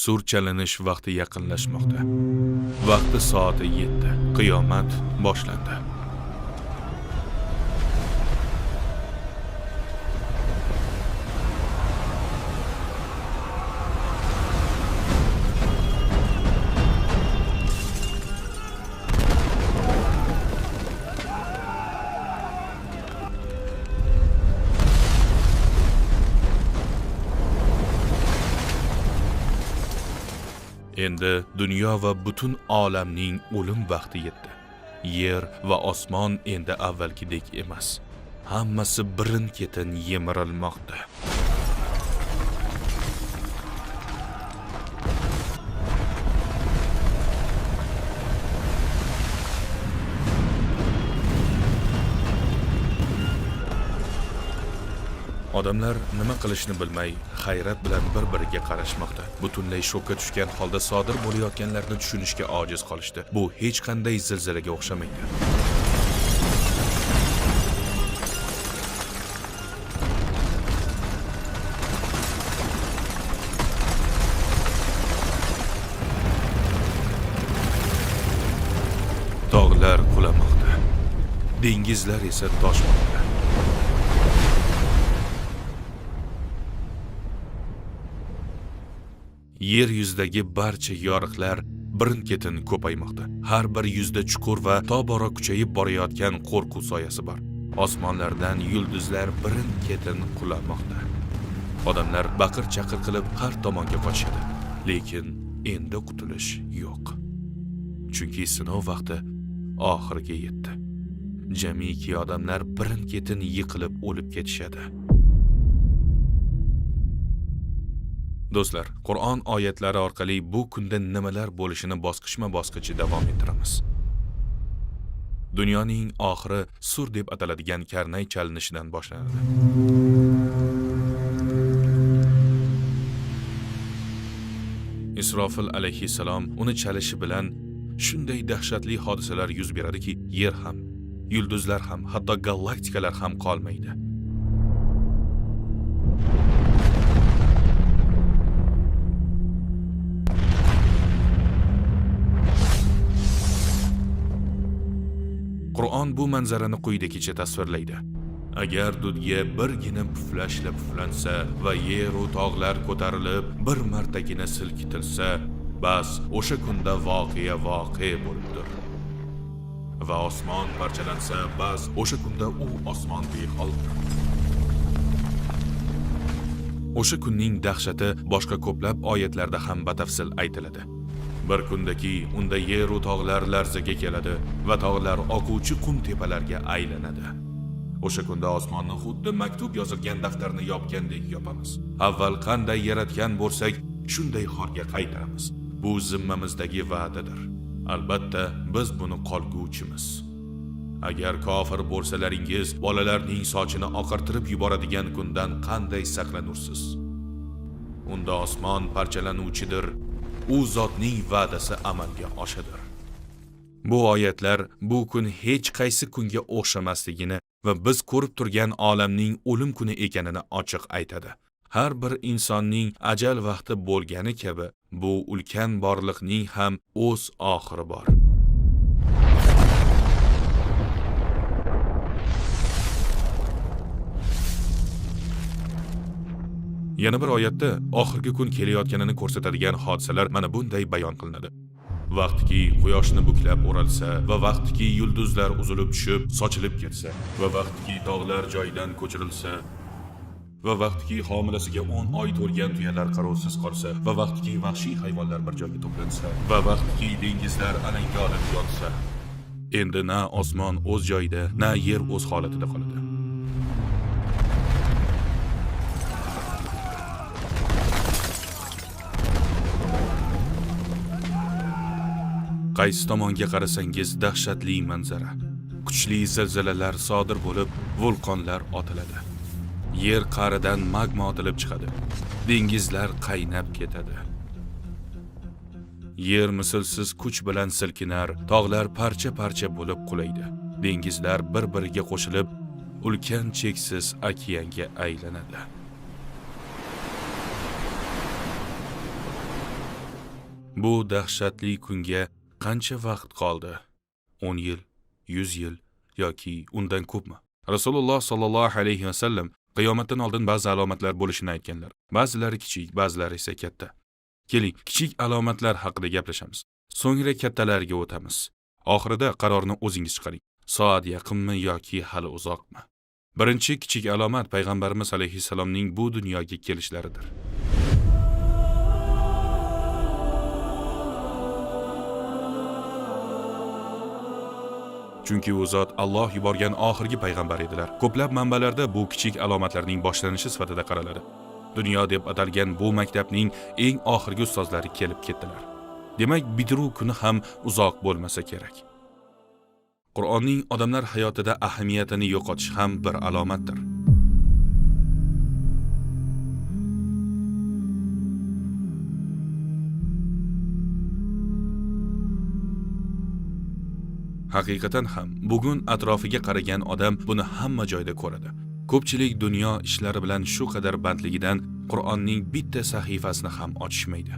Sur chalinish vaqti yaqinlashmoqda. Vaqti soati 7. Qiyomat boshlandi. Endi dunyo va butun olamning o'lim vaqti yetdi. Yer va osmon endi avvalgidek emas. Hammasi birin-ketin yemirilmoqda. Odamlar nima qilishni bilmay, hayrat bilan bir-biriga qarashmoqda. Butunlay shokka tushgan holda sodir bo'layotganlarni tushunishga ojiz qolishdi. Bu hech qanday zilzilaga o'xshamaydi. Tog'lar qulamoqda. Dengizlar esa toshmoqda. Yer yuzidagi barcha yoriqlar birin-ketin ko'paymoqda. Har bir yuzda chuqur va tobora kuchayib borayotgan qo'rquv soyasi bor. Osmonlardan yulduzlar birin-ketin qulamoqda. Odamlar baqir-chaqir qilib har tomonga qochishadi. Lekin endi qutulish yo'q. Chunki sinov vaqti oxiriga yetdi. Jamiki odamlar birin-ketin yiqilib o'lib ketishadi. Do'stlar, Qur'on oyatlari orqali bu kunda nimalar bo'lishini bosqichma-bosqich davom ettiramiz. Dunyoning oxiri sur deb ataladigan karnay chalinishidan boshlanadi. Isrofil alayhissalom uni chalishi bilan shunday dahshatli hodisalar yuz beradiki, yer ham, yulduzlar ham, hatto galaktikalar ham qolmaydi. Qur'on bu manzarani quyidagicha tasvirlaydi. Agar dudga birgina puflansa va yer va tog'lar ko'tarilib bir martagina silkitilsa, bas o'sha kunda voqea bo'libdir. Va osmon parchalansa, bas o'sha kunda u osmon beholdir. O'sha kunning dahshati boshqa ko'plab oyatlarda ham batafsil aytiladi. Bir kundaki unda yer va tog'lar larzaga keladi va tog'lar oquvchi qum tepalarga aylanadi. O'sha kunda osmonni xuddi maktub yozilgan daftarni yopgandek yopamiz. Avval qanday yaratgan bo'lsak, shunday xorga qaytaramiz. Bu zimmamizdagi va'dadir. Albatta, biz buni qolguvchimiz. Agar kofir bo'lsalaringiz, bolalarning sochini oqartirib yuboradigan kundan qanday saqlanursiz? Unda osmon parchalanuvchidir. U zotning va'dasi amalga oshadir. Bu oyatlar bu kun hech qaysi kunga o'xshamasligini va biz ko'rib turgan olamning o'lim kuni ekanini ochiq aytadi. Har bir insonning ajal vaqti bo'lgani kabi, bu ulkan borliqning ham o'z oxiri bor. Yana bir oyatda oxirgi kun kelayotganini ko'rsatadigan hodisalar mana bunday bayon qilinadi. Vaqtki quyoshni buklab o'ralsa va vaqtki yulduzlar uzilib tushib, sochilib ketsa va vaqtki tog'lar joyidan ko'chirilsa va vaqtki homilasiga 10 oy to'lgan tuyalar qarovsiz qolsa va vaqtki vahshiy hayvonlar bir joyga to'plansa va vaqtki dengizlar alanga olib yotsa, endi na osmon o'z joyida, na yer o'z holatida qoladi. Qaysi tomonga qarasangiz dahshatli manzara. Kuchli zilzilalar sodir bo'lib, vulqonlar otiladi. Yer qa'ridan magma otilib chiqadi. Dengizlar qaynab ketadi. Yer mislsiz kuch bilan silkinar, tog'lar parcha-parcha bo'lib qulaydi. Dengizlar bir-biriga qo'shilib, ulkan cheksiz okeanga aylanadi. Bu dahshatli kunga qancha vaqt qoldi? 10 yil, 100 yil yoki undan ko'pmi? Rasululloh sollallohu alayhi vasallam qiyomatdan oldin ba'zi alomatlar bo'lishini aytganlar. Ba'zilari kichik, ba'zilari esa katta. Keling, kichik alomatlar haqida gaplashamiz. So'ngra kattalarga o'tamiz. Oxirida qarorni o'zingiz chiqaring. Soat yaqinmi yoki hali uzoqmi? Birinchi kichik alomat payg'ambarimiz alayhissalomning bu dunyoga kelishlaridir. Chunki u zot Alloh yuborgan oxirgi payg'ambar edilar. Ko'plab manbalarda bu kichik alomatlarning boshlanishi sifatida qaraladi. Dunyo deb atalgan bu maktabning eng oxirgi ustozlari kelib ketdilar. Demak, bitiruv kuni ham uzoq bo'lmasa kerak. Qur'onning odamlar hayotida ahamiyatini yo'qotish ham bir alomatdir. Haqiqatan ham bugun atrofiga qaragan odam buni hamma joyda ko'radi. Ko'pchilik dunyo ishlari bilan shu qadar bandligidan Qur'onning bitta sahifasini ham ochishmaydi.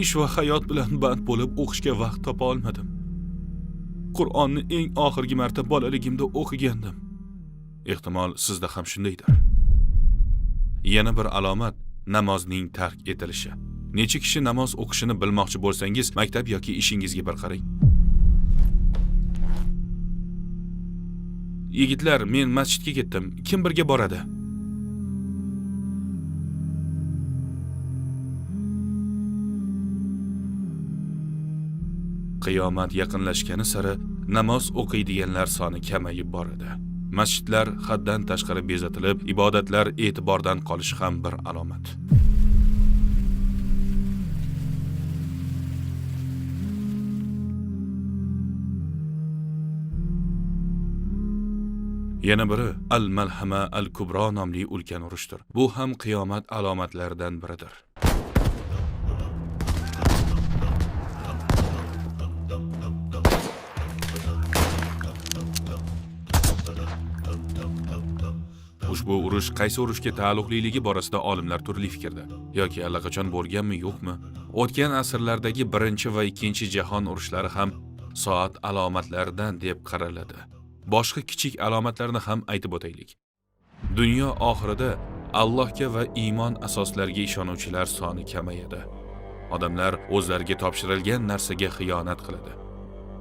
Ish va hayot bilan band bo'lib o'qishga vaqt topa olmadim. Qur'onni eng oxirgi marta bolaligimda o'qigandim. Ehtimol sizda ham shundaydir. Yana bir alomat namozning tark etilishi. Necha kishi namoz o'qishini bilmoqchi bo'lsangiz, maktab yoki ishingizga bir qarang. Yigitlar, men masjidga ketdim. Kim birga boradi? Qiyomat yaqinlashgani sari namoz o'qiydiganlar soni kamayib boradi. Masjidlar haddan tashqari bezatilib, ibodatlar e'tibordan qolishi ham bir alomat. Yana biri Al-Malhama Al-Kubro nomli ulkan urushdir. Bu ham qiyomat alomatlaridan biridir. Ushbu urush qaysi urushga taalluqliligi borasida olimlar turli fikrda. Yoki allaqachon bo'lganmi, yo'qmi? O'tgan asrlardagi birinchi va ikkinchi jahon urushlari ham soat alomatlaridan deb qaraladi. Boshqa kichik alomatlarni ham aytib o'taylik. Dunyo oxirida Allohga va iymon asoslariga ishonuvchilar soni kamayadi. Odamlar o'zlariga topshirilgan narsaga xiyonat qiladi.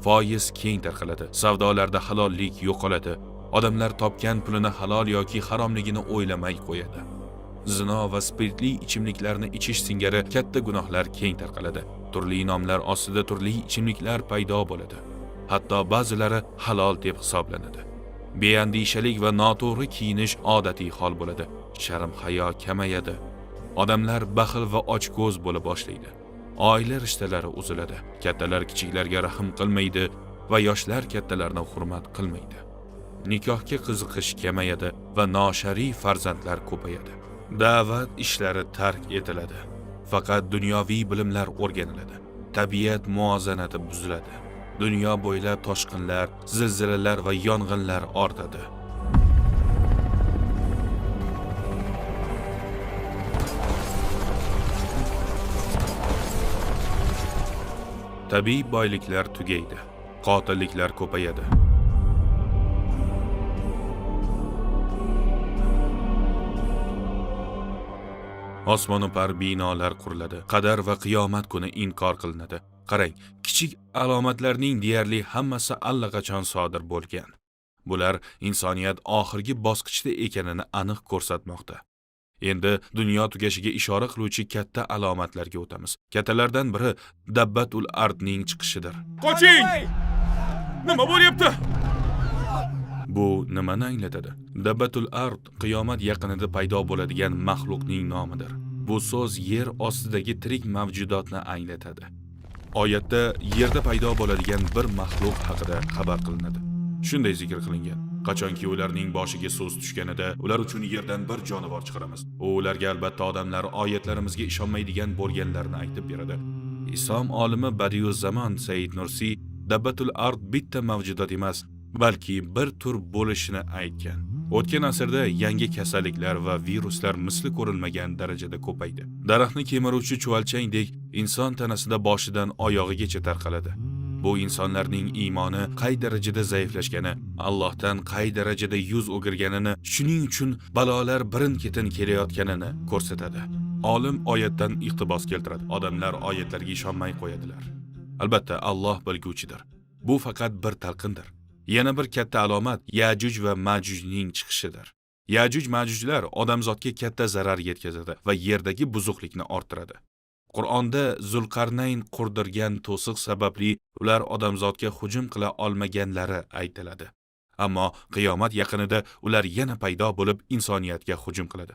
Foiz keng tarqaladi. Savdolarda halollik yo'qoladi. Odamlar topgan pulini halol yoki haromligini o'ylamay qo'yadi. Zino va spirtli ichimliklarni ichish singari katta gunohlar keng tarqaladi. Turli nomlar ostida turli ichimliklar paydo bo'ladi. Hatto ba'zilari halol deb hisoblanadi. Beandishalik va noto'g'ri kiyinish odatiy hol bo'ladi. Sharm-hayo kamayadi. Odamlar baxil va ochko'z bo'la boshlaydi. Oila rishtalari uziladi. Kattalar kichiklarga rahm qilmaydi va yoshlar kattalarni hurmat qilmaydi. Nikohga qiziqish kamayadi va noshariy farzandlar ko'payadi. Da'vat ishlari tark etiladi. Faqat dunyoviy bilimlar o'rganiladi. Tabiat muvozanati buziladi. Dunyo bo'ylab toshqinlar, zilzilalar va yong'inlar ortadi. Tabiiy boyliklar tugaydi. Qotilliklar ko'payadi. Osmono'par binolar quriladi. Qadar va qiyomat kuni inkor qilinadi. Qarang, kichik alomatlarning deyarli hammasi allaqachon sodir bo'lgan. Bular insoniyat oxirgi bosqichda ekanini aniq ko'rsatmoqda. Endi dunyo tugashiga ishora qiluvchi katta alomatlarga o'tamiz. Kattalardan biri Dabbatul Ardning chiqishidir. Qoching! Nima bo'lyapti? Bu nimani anglatadi? Dabbatul Ard qiyomat yaqinida paydo bo'ladigan maxluqning nomidir. Bu so'z yer ostidagi tirik mavjudotni anglatadi. Oyatda yerda paydo bo'ladigan bir maxluq haqida xabar qilinadi. Shunday zikr qilingan. Qachonki ularning boshiga so'z tushganida, ular uchun yerdan bir jonivor chiqaramiz. U ularga albatta odamlar oyatlarimizga ishonmaydigan bo'lganlarini aytib beradi. Islom olimi Badiuzzamon Said Nursi Dabbatul Ard bitta mavjudot emas, balki bir tur bo'lishini aytgan. O'tgan asrda yangi kasalliklar va viruslar misli ko'rilmagan darajada ko'paydi. Daraxtni kemiruvchi chuvalchangdek inson tanasida boshidan oyog'igacha tarqaladi. Bu insonlarning iymoni qay darajada zaiflashgani, Allohdan qay darajada yuz o'girganini, shuning uchun balolar birin-ketin kelayotganini ko'rsatadi. Olim oyatdan iqtibos keltiradi. Odamlar oyatlarga ishonmay qo'yadilar. Albatta, Alloh bilguvchidir. Bu faqat bir talqindir. Yana bir katta alomat Yajuj va Majujning chiqishidir. Yajuj-Majujlar odamzodga katta zarar yetkazadi va yerdagi buzuqlikni orttiradi. Qur'onda Zulqarnayn qurdirgan to'siq sababli ular odamzodga hujum qila olmaganlari aytiladi. Ammo qiyomat yaqinida ular yana paydo bo'lib insoniyatga hujum qiladi.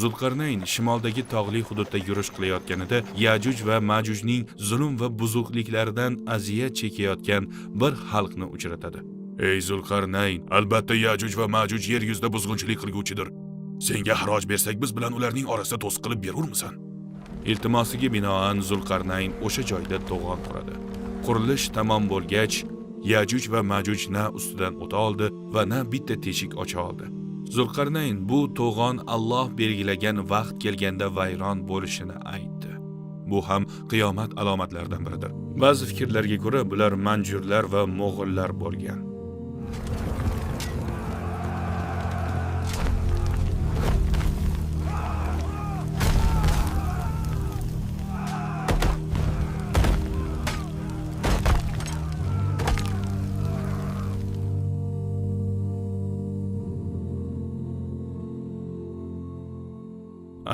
Zulqarnayn shimoldagi tog'li hududda yurish qilayotganida Yajuj va Majujning zulm va buzuqliklaridan aziyat chekayotgan bir xalqni uchratadi. Ey Zulqarnayn, albatta Yajuj va Majuj yer yuzida buzg'unchilik qilguvchidir. Senga xaroj bersak biz bilan ularning orasida to'siq qilib berurmisan? Iltimosiga binoan Zulqarnayn o'sha joyda to'g'on quradi. Qurilish tamom bo'lgach, Yajuj va Majuj na ustidan o'ta oldi va na bitta teshik ocha oldi. Zulqarnayn bu to'g'on Alloh belgilagan vaqt kelganda vayron bo'lishini aytdi. Bu ham qiyomat alomatlaridan biridir. Ba'zi fikrlarga ko'ra bular Manjurlar va Mo'g'ullar bo'lgan.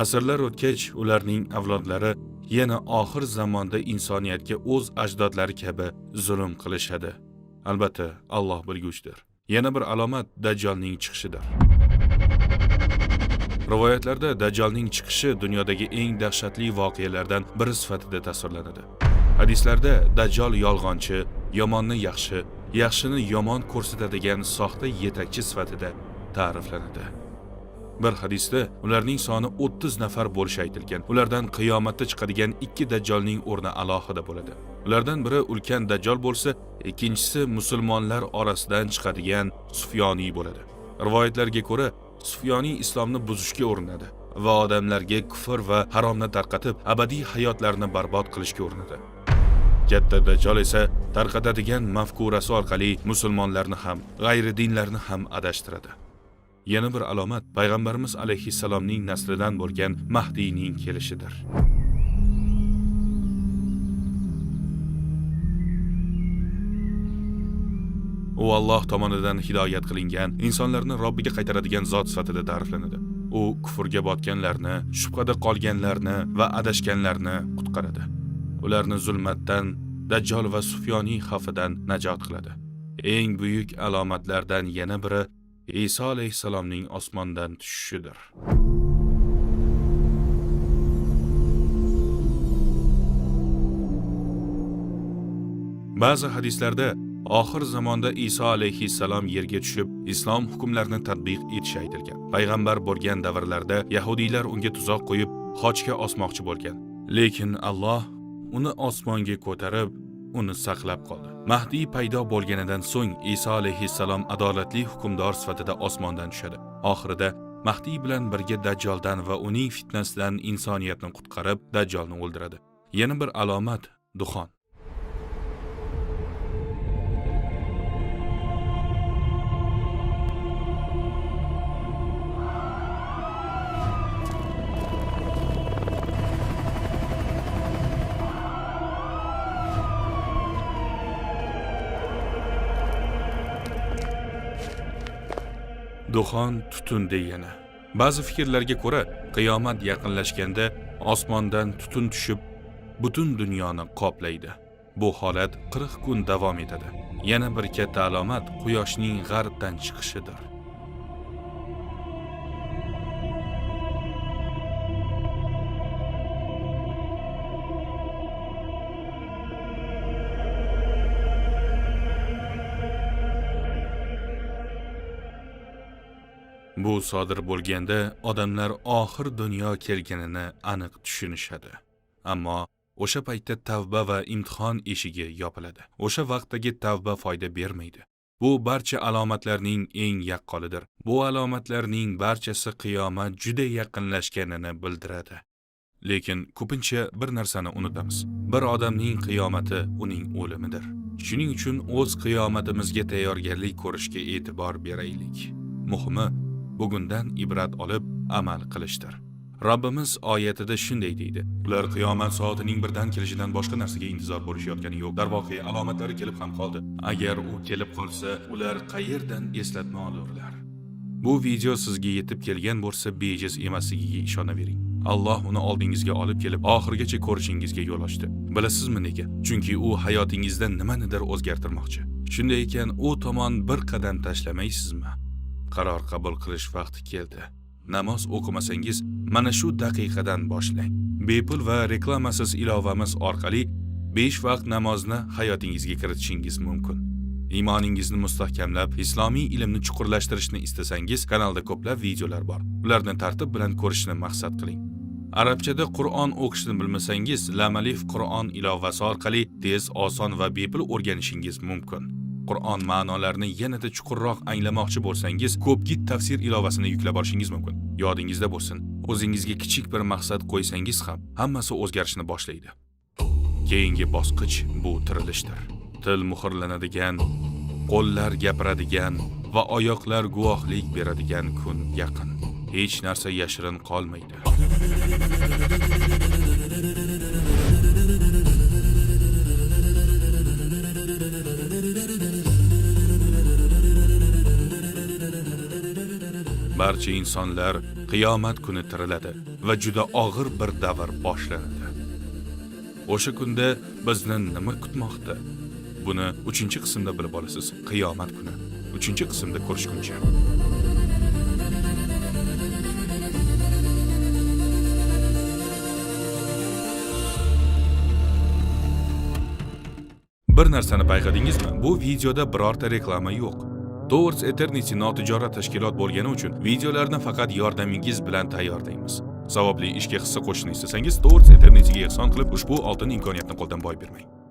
Asrlar o'tgach, ularning avlodlari yana oxir zamonda insoniyatga o'z ajdodlari kabi zulm qilishadi. Albatta, Alloh bilguvchidir. Yana bir alomat Dajjolning chiqishidir. Rivoyatlarda Dajjolning chiqishi dunyodagi eng dahshatli voqealardan biri sifatida tasvirlanadi. Hadislarda Dajjol yolg'onchi, yomonni yaxshi, yaxshini yomon ko'rsatadigan soxta yetakchi sifatida ta'riflanadi. Bir hadisda ularning soni 30 nafar bo'lishi aytilgan. Ulardan qiyomatda chiqadigan 2 dajjolning o'rni alohida bo'ladi. Ulardan biri ulkan dajjol bo'lsa, ikkinchisi musulmonlar orasidan chiqadigan Sufyoniy bo'ladi. Rivoyatlarga ko'ra, Sufyoniy islomni buzishga urinadi va odamlarga kufr va haromni tarqatib, abadiy hayotlarini barbod qilishga urinadi. Katta dajjol esa tarqatadigan mafkurasi orqali musulmonlarni ham, g'ayri dinlarni ham adashtiradi. Yana bir alomat payg'ambarimiz alayhissalomning naslidan bo'lgan Mahdiyning kelishidir. U Alloh tomonidan hidoyat qilingan, insonlarni Robbiga qaytaradigan zot sifatida ta'riflanadi. U kufrga botganlarni, shubhada qolganlarni va adashganlarni qutqaradi. Ularni zulmatdan, Dajjol va Sufyoniy xavfidan najot qiladi. Eng buyuk alomatlardan yana biri Isa alayhissalomning osmondan tushishidir. Ba'zi hadislarda oxir zamonda Isa alayhissalom yerga tushib, islom hukmlarini tatbiq etishi aytilgan. Payg'ambar bo'lgan davrlarda yahudiylar unga tuzoq qo'yib, xochga osmoqchi bo'lgan. Lekin Alloh uni osmonga ko'tarib, uni saqlab qoldi. Mahdiy paydo bo'lganidan so'ng Isa alayhissalom adolatli hukmdor sifatida osmondan tushadi. Oxirida Mahdiy bilan birga Dajjoldan va uning fitnasidan insoniyatni qutqarib, Dajjolni o'ldiradi. Yana bir alomat duxon. Duxon tutun degani. Ba'zi fikrlarga ko'ra, qiyomat yaqinlashganda osmondan tutun tushib, butun dunyoni qoplaydi. Bu holat 40 kun davom etadi. Yana bir katta alomat quyoshning g'arbdan chiqishidir. Bu sodir bo'lganda odamlar oxir dunyo kelganini aniq tushunishadi. Ammo o'sha paytda tavba va imtihon eshigi yopiladi. O'sha vaqtdagi tavba foyda bermaydi. Bu barcha alomatlarning eng yaqqolidir. Bu alomatlarning barchasi qiyomat juda yaqinlashganini bildiradi. Lekin ko'pincha bir narsani unutamiz. Bir odamning qiyomati uning o'limidir. Shuning uchun o'z qiyomatimizga tayyorgarlik ko'rishga e'tibor beraylik. Muhimi bugundan ibrat olib amal qilishdir. Rabbimiz oyatida shunday deydi: ular qiyomat soatining birdan kelishidan boshqa narsaga intizor bo'lishayotgani yo'q. Darvoqe alomatlari kelib ham qoldi. Agar u kelib qolsa, ular qayerdan eslatma olurlar? Bu video sizga yetib kelgan bo'lsa, bejiz emasligiga ishonavering. Alloh uni oldingizga olib kelib, oxirigacha ko'rishingizga yo'l ochdi. Bilasizmi nega? Chunki u hayotingizda nimanidir o'zgartirmoqchi. Shunday ekan, u tomon bir qadam tashlamaysizmi? Qaror qabul qilish vaqti keldi. Namoz o'qimasangiz, mana shu daqiqadan boshlang. Bepul va reklamasiz ilovamiz orqali 5 vaqt namozni hayotingizga kiritishingiz mumkin. Iymoningizni mustahkamlab, islomiy ilmni chuqurlashtirishni istasangiz, kanalda ko'plab videolar bor. Ularni tartib bilan ko'rishni maqsad qiling. Arabchada Qur'on o'qishni bilmasangiz, Lam Alif Qur'on ilovasi orqali tez, oson va bepul o'rganishingiz mumkin. Qur'on ma'nolarini yanada chuqurroq anglamoqchi bo'lsangiz, Ko'pgit tafsir ilovasini yuklab olishingiz mumkin. Yodingizda bo'lsin, o'zingizga kichik bir maqsad qo'ysangiz ham, hammasi o'zgarishni boshlaydi. Keyingi bosqich bu tirilishdir. Til muhrlanadigan, qo'llar gapiradigan va oyoqlar guvohlik beradigan kun yaqin. Hech narsa yashirin qolmaydi. Barcha insonlar qiyomat kuni tiriladi va juda og'ir bir davr boshlanadi. O'sha kunda bizni nima kutmoqda? Buni 3-qismda bilib olasiz. Qiyomat kuni 3-qismda ko'rishguncha. Bir narsani payqadingizmi? Bu videoda birorta reklama yo'q. Towards Eternity notijorat tashkilot bo'lgani uchun videolarni faqat yordamingiz bilan tayyorlaymiz. Savobli ishga hissa qo'shishni istasangiz, Towards Eternity'ga ehson qilib, ushbu oltin imkoniyatni qo'ldan boy bermang.